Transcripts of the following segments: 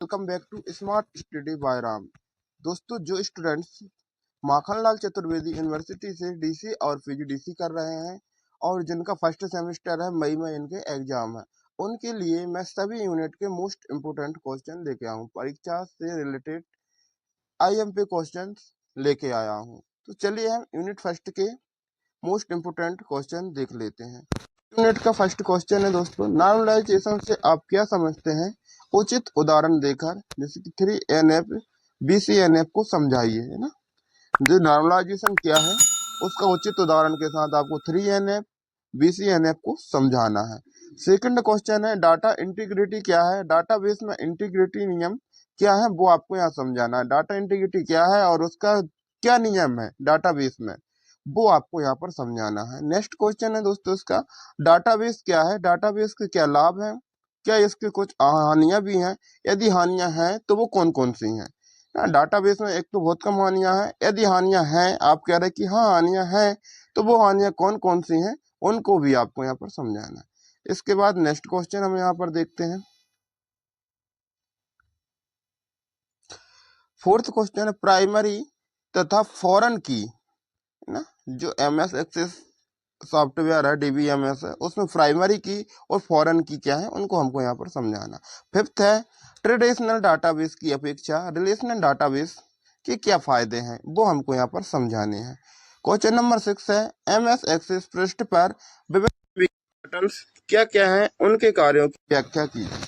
Welcome back to Smart Study by Ram. दोस्तों, जो students Makhanlal Chaturvedi University से डीसी और पीजीडीसी कर रहे हैं और जिनका फर्स्ट सेमेस्टर है, मई में इनके एग्जाम है, उनके लिए मैं सभी यूनिट के मोस्ट इम्पोर्टेंट क्वेश्चन लेके आया हूँ। परीक्षा से रिलेटेड आईएमपी क्वेश्चन लेके आया हूँ। तो चलिए हम यूनिट फर्स्ट के मोस्ट इम्पोर्टेंट क्वेश्चन देख लेते हैं। यूनिट का फर्स्ट क्वेश्चन है दोस्तों, नॉर्मलाइजेशन से आप क्या समझते हैं? उचित उदाहरण देकर, जैसे कि 3NF BCNF को समझाइए, है ना। जो नॉर्मलाइजेशन क्या है उसका उचित उदाहरण के साथ आपको 3NF BCNF को समझाना है। सेकंड क्वेश्चन है, डाटा इंटीग्रिटी क्या है? डाटाबेस में इंटीग्रिटी नियम क्या है वो आपको यहाँ समझाना है। डाटा इंटीग्रिटी क्या है और उसका क्या नियम है डाटाबेस में, वो आपको यहाँ पर समझाना है। नेक्स्ट क्वेश्चन है दोस्तों इसका, डाटाबेस क्या है? डाटाबेस के क्या लाभ हैं? क्या इसके कुछ हानियां भी हैं? यदि हानियां हैं तो वो कौन कौन सी हैं? डाटाबेस में एक तो बहुत कम हानियां हैं। यदि हानियां हैं, आप कह रहे हैं कि हाँ हानियां हैं, तो वो हानियां कौन कौन सी हैं उनको भी आपको यहाँ पर समझाना है। इसके बाद नेक्स्ट क्वेश्चन हम यहाँ पर देखते हैं। फोर्थ क्वेश्चन है, प्राइमरी तथा फॉरेन की, है ना। जो MS एक्सेस सॉफ्टवेयर है, DBMS है, उसमें प्राइमरी की और फॉरेन की क्या है उनको हमको यहाँ पर समझाना। फिफ्थ है, ट्रेडिशनल डाटाबेस की अपेक्षा रिलेशनल डाटाबेस के क्या फायदे हैं वो हमको यहाँ पर समझाने हैं। क्वेश्चन नंबर 6 है, MS एक्सेस पृष्ठ पर विभिन्न बटन्स क्या क्या है, उनके कार्यों की व्याख्या कीजिए।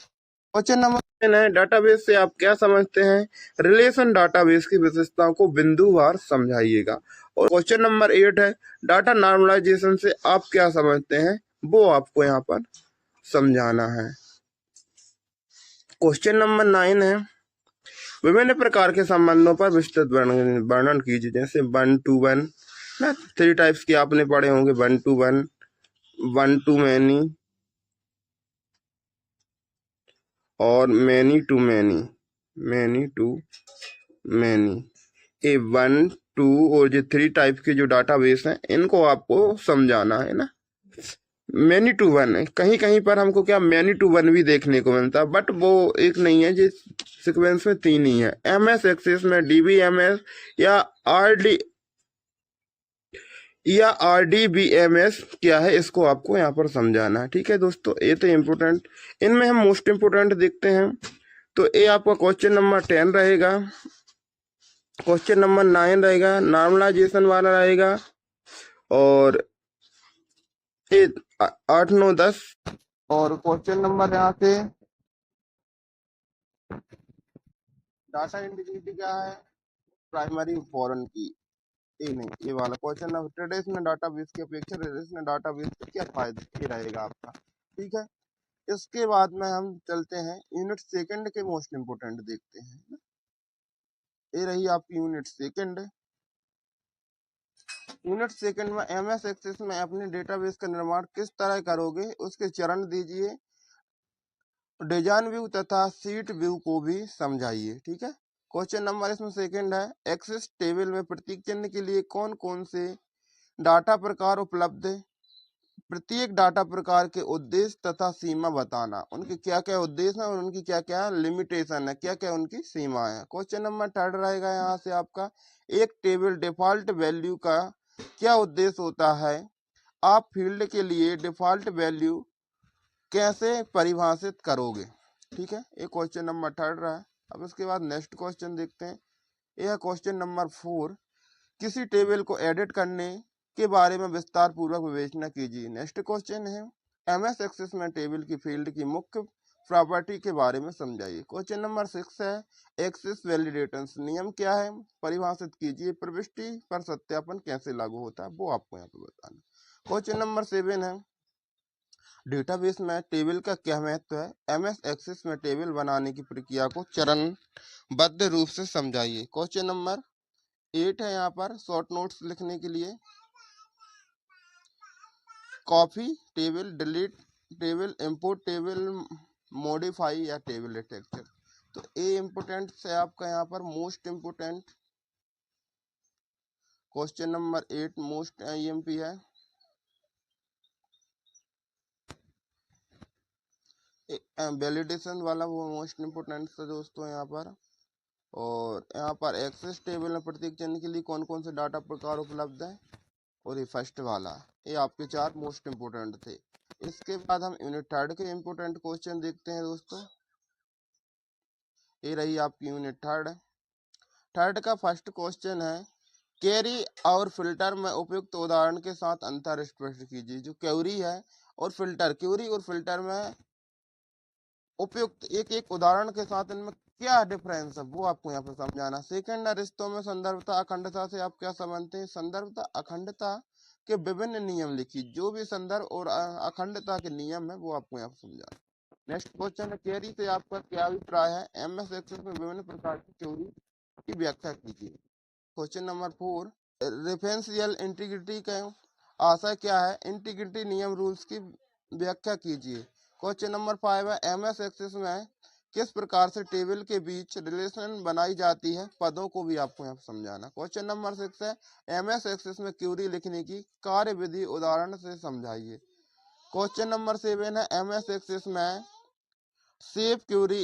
क्वेश्चन नंबर 10 है, डाटाबेस से आप क्या समझते हैं? रिलेशन डाटाबेस की विशेषताओं को बिंदुवार समझाइएगा। और क्वेश्चन नंबर 8 है, डाटा नॉर्मलाइजेशन से आप क्या समझते हैं वो आपको यहाँ पर समझाना है। क्वेश्चन नंबर 9 है, विभिन्न प्रकार के संबंधों पर विस्तृत वर्णन कीजिए। जैसे 1 to 1 ना, 3 टाइप्स के आपने पढ़े होंगे, 1 to 1, 1 to many और many to many, many to many. ये 1 2 और जो 3 टाइप के जो डाटाबेस हैं इनको आपको समझाना है ना। मैनी टू वन है, कहीं कहीं पर हमको क्या मैनी टू वन भी देखने को मिलता है, बट वो एक नहीं है, जिस सीक्वेंस में 3 ही है। MS एक्सेस में DBMS या RD या RDBMS क्या है, इसको आपको यहाँ पर समझाना है। ठीक है दोस्तों, ये तो इम्पोर्टेंट। इनमें हम मोस्ट इम्पोर्टेंट देखते हैं। तो ये आपका क्वेश्चन नंबर 10 रहेगा, क्वेश्चन नंबर 9 रहेगा, नॉर्मलाइजेशन वाला रहेगा, और ये 8 9 10। और क्वेश्चन नंबर यहाँ से डाटा इंटीग्रिटी क्या है, प्राइमरी फॉरेन की। ये नहीं, ये वाला क्वेश्चन नंबर, ट्रेडिशनल डाटाबेस की अपेक्षा रिलेशनल डाटाबेस के क्या फायदे, ये रहेगा आपका। ठीक है, इसके बाद में हम चलते हैं यूनिट सेकंड के मोस्ट इम्पोर्टेंट देखते हैं। ये रही आपकी यूनिट सेकंड। यूनिट सेकंड में MS एक्सेस में अपने डेटाबेस का निर्माण किस तरह करोगे उसके चरण दीजिए। डिजाइन व्यू तथा सीट व्यू को भी समझाइए। ठीक है, क्वेश्चन नंबर इसमें सेकंड है, एक्सेस टेबल में प्रतीक चिन्ह के लिए कौन कौन से डाटा प्रकार उपलब्ध है? प्रत्येक डाटा प्रकार के उद्देश्य तथा सीमा बताना, उनके क्या क्या उद्देश्य है और उनकी क्या क्या लिमिटेशन है, क्या क्या उनकी सीमा है। क्वेश्चन नंबर थर्ड रहेगा यहाँ से आपका, एक टेबल डिफॉल्ट वैल्यू का क्या उद्देश्य होता है? आप फील्ड के लिए डिफॉल्ट वैल्यू कैसे परिभाषित करोगे? ठीक है, ये क्वेश्चन नंबर थर्ड रहा है। अब इसके बाद नेक्स्ट क्वेश्चन देखते हैं। यह क्वेश्चन नंबर 4, किसी टेबल को एडिट करने के बारे में विस्तार पूर्वक विवेचना कीजिए। नेक्स्ट क्वेश्चन है, MS एक्सेस में टेबल की फील्ड की मुख्य प्रॉपर्टी के बारे में समझाइए। क्वेश्चन नंबर 6 है, एक्सेस वैलिडेटर्स नियम क्या है, परिभाषित कीजिए। प्रविष्टि पर सत्यापन कैसे लागू होता है वो आपको यहाँ पे बताना। क्वेश्चन नंबर 7 है, डेटाबेस में टेबल का क्या महत्व है? MS एक्सेस में टेबल बनाने की प्रक्रिया को चरणबद्ध रूप से समझाइए। क्वेश्चन नंबर 8 है, यहाँ पर शॉर्ट नोट्स लिखने के लिए, copy table, delete table, import table, modify या टेबल स्ट्रक्चर। तो ये इम्पोर्टेंट है आपका यहाँ पर most important. Question number 8 most IMP है। वैलिडेशन वाला वो मोस्ट इम्पोर्टेंट था दोस्तों यहाँ पर। और यहाँ पर एक्सेस टेबल में प्रत्येक चिन्ह के लिए कौन कौन से डाटा प्रकार उपलब्ध है, और ये फर्स्ट वाला, ये आपके 4 मोस्ट इम्पोर्टेंट थे। इसके बाद हम यूनिट थर्ड के इम्पोर्टेंट क्वेश्चन देखते हैं दोस्तों। ये रही आपकी यूनिट थर्ड का फर्स्ट क्वेश्चन है, कैरी और फिल्टर में उपयुक्त उदाहरण के साथ अंतर स्पष्ट कीजिए। जो क्वेरी है और फिल्टर, क्वेरी और फिल्टर में उपयुक्त एक एक उदाहरण के साथ इनमें क्या डिफरेंस है वो आपको यहाँ पे समझाना। सेकंड है, रिश्तों में संदर्भता अखंडता से आप क्या समझते हैं। संदर्भता अखंडता के विभिन्न नियम लिखिए। जो भी संदर्भ और अखंडता के नियम है वो आपको यहाँ पे समझाना। नेक्स्ट क्वेश्चन है, क्वेरी से आपका क्या अभिप्राय है। एमएस एक्सेल में विभिन्न प्रकार की क्वेरी की व्याख्या कीजिए। क्वेश्चन नंबर 4, रेफरेंशियल इंटीग्रिटी का आशय क्या है। इंटीग्रिटी नियम रूल्स की व्याख्या कीजिए। क्वेश्चन नंबर 5 है, एमएस एक्सेस में किस प्रकार से टेबल के बीच रिलेशन बनाई जाती है। पदों को भी आपको यहाँ समझाना। क्वेश्चन नंबर 6 है, एमएस एक्सेस में क्वेरी लिखने की कार्य विधि उदाहरण से समझाइए। क्वेश्चन नंबर 7 है, एमएस एक्सेस में save query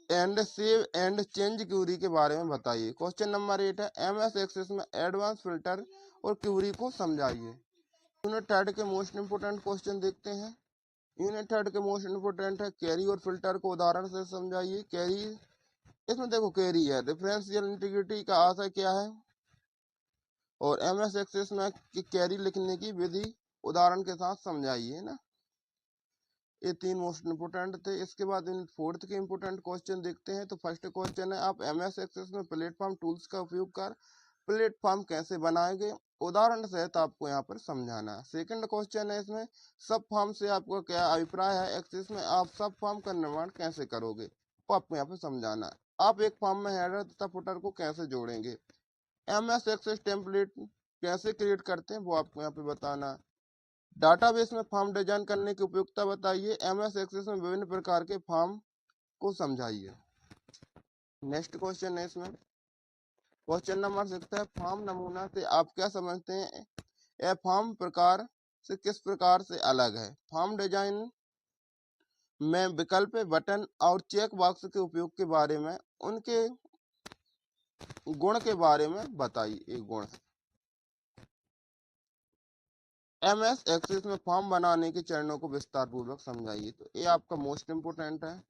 and change query के बारे में बताइए। क्वेश्चन नंबर 8 है, एमएस एक्सेस में एडवांस फिल्टर और क्वेरी को समझाइए। यूनिट थर्ड के मोस्ट इंपोर्टेंट क्वेश्चन देखते हैं। यूनिट थर्ड के मोस्ट इंपोर्टेंट है, कैरी और फिल्टर को उदाहरण से समझाइए। कैरी, इसमें देखो कैरी है, रेफरेंशियल इंटीग्रिटी का आशय क्या है, और एमएस एक्सेस में कैरी लिखने की विधि उदाहरण के साथ समझाइए ना। ये 3 मोस्ट इंपोर्टेंट थे। इसके बाद इन फोर्थ के इंपोर्टेंट क्वेश्चन देखते हैं। तो फर्स्ट क्वेश्चन है, आप एमएस एक्सेस में प्लेटफॉर्म टूल्स का उपयोग कर प्लेटफॉर्म कैसे बनाएंगे, उदाहरण सहित आपको यहाँ पर समझाना है। सेकंड क्वेश्चन है, इसमें सब फॉर्म से आपको क्या अभिप्राय है। एक्सेस में आप सब फॉर्म का निर्माण कैसे करोगे वो आपको यहाँ पे समझाना है। आप एक फॉर्म में हेडर तथा फुटर को कैसे जोड़ेंगे। एमएस एक्सेस टेम्पलेट कैसे क्रिएट करते हैं वो आपको यहाँ पे बताना है। डाटाबेस में फॉर्म डिजाइन करने की उपयुक्तता बताइए। एमएस एक्सेस में विभिन्न प्रकार के फॉर्म को समझाइए। नेक्स्ट क्वेश्चन है, इसमें क्वेश्चन नंबर 6 है, फॉर्म नमूना से आप क्या समझते हैं। यह फॉर्म प्रकार से किस प्रकार से अलग है। फॉर्म डिजाइन में विकल्प, बटन और चेक बॉक्स के उपयोग के बारे में, उनके गुण के बारे में बताइए। एक गुण, एमएस एक्सेस में फॉर्म बनाने के चरणों को विस्तार पूर्वक समझाइए। तो ये आपका मोस्ट इंपोर्टेंट है।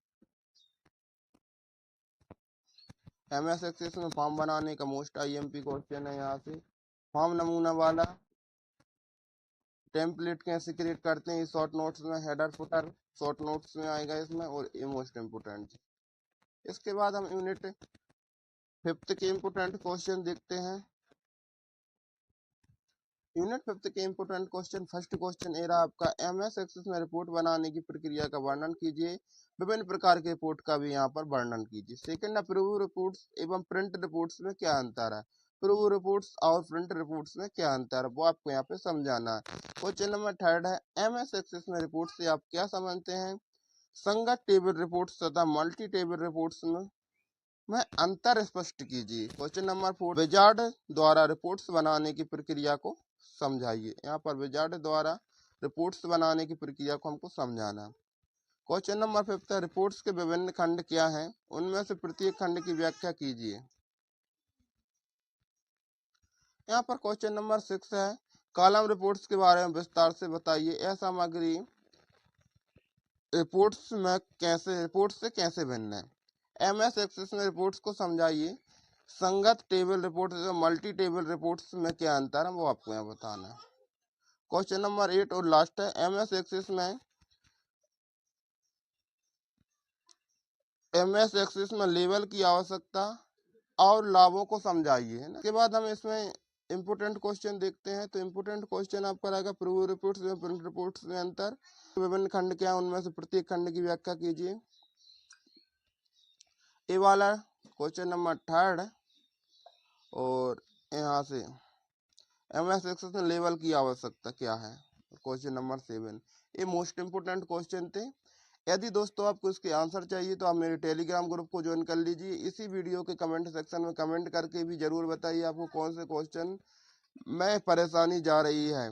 एमएस एक्सेस में फॉर्म बनाने का मोस्ट आईएमपी क्वेश्चन है। यहाँ से फॉर्म नमूना वाला, टेम्पलेट कैसे क्रिएट करते हैं, शॉर्ट नोट्स में, हेडर फुटर शॉर्ट नोट्स में आएगा इसमें, और ये मोस्ट इम्पोर्टेंट। इसके बाद हम यूनिट 5 के इम्पोर्टेंट क्वेश्चन देखते हैं। यूनिट 5 के इम्पोर्टेंट क्वेश्चन, फर्स्ट क्वेश्चन ए रहा आपका, एमएस एक्सेस में रिपोर्ट बनाने की प्रक्रिया का वर्णन कीजिए। विभिन्न प्रकार के रिपोर्ट का भी यहाँ पर वर्णन कीजिए। सेकंड है, प्रीव्यू रिपोर्ट्स एवं प्रिंट रिपोर्ट्स में क्या अंतर है। प्रीव्यू रिपोर्ट्स और प्रिंट रिपोर्ट्स में क्या अंतर है वो आपको यहाँ पे समझाना है। क्वेश्चन नंबर 3 है, एमएस एक्सेस में रिपोर्ट से आप क्या समझते हैं। संगत टेबल रिपोर्ट्स तथा मल्टी टेबल रिपोर्ट्स में अंतर स्पष्ट कीजिए। क्वेश्चन नंबर 4, विजार्ड द्वारा रिपोर्ट्स बनाने की प्रक्रिया को समझाइए। यहाँ पर विजार्ड द्वारा रिपोर्ट्स बनाने की प्रक्रिया को हमको समझाना है। क्वेश्चन नंबर 5 है, रिपोर्ट्स के विभिन्न खंड क्या हैं, उनमें से प्रत्येक खंड की व्याख्या कीजिए। यहाँ पर क्वेश्चन नंबर 6 है, कॉलम रिपोर्ट्स के बारे में विस्तार से बताइए। यह सामग्री रिपोर्ट्स से कैसे भिन्न है। एमएस एक्सेस में रिपोर्ट्स को समझाइए। संगत टेबल रिपोर्ट्स और मल्टी टेबल रिपोर्ट्स में क्या अंतर है वो आपको यहाँ बताना है। क्वेश्चन नंबर 8 और लास्ट है, एमएस एक्सेस में लेबल की आवश्यकता और लाभों को समझाइए, है ना। इसके बाद हम इसमें इम्पोर्टेंट क्वेश्चन देखते हैं। तो इम्पोर्टेंट क्वेश्चन आपका रहेगा, प्रीव्यू रिपोर्ट्स में प्रिंट रिपोर्ट्स में अंतर, विभिन्न खंड क्या है, उनमें से प्रत्येक खंड की व्याख्या कीजिए। ये वाला क्वेश्चन नंबर 3 और यहाँ से एमएस एक्सेस में लेवल की आवश्यकता क्या है, क्वेश्चन नंबर 7। ये मोस्ट इंपोर्टेंट क्वेश्चन थे। यदि दोस्तों आपको इसके आंसर चाहिए तो आप मेरे टेलीग्राम ग्रुप को ज्वाइन कर लीजिए। इसी वीडियो के कमेंट सेक्शन में कमेंट करके भी जरूर बताइए आपको कौन से क्वेश्चन में परेशानी जा रही है,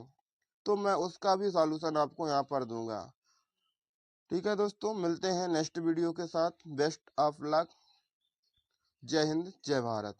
तो मैं उसका भी सॉल्यूशन आपको यहाँ पर दूंगा। ठीक है दोस्तों, मिलते हैं नेक्स्ट वीडियो के साथ। Best of luck. जय हिंद, जय भारत।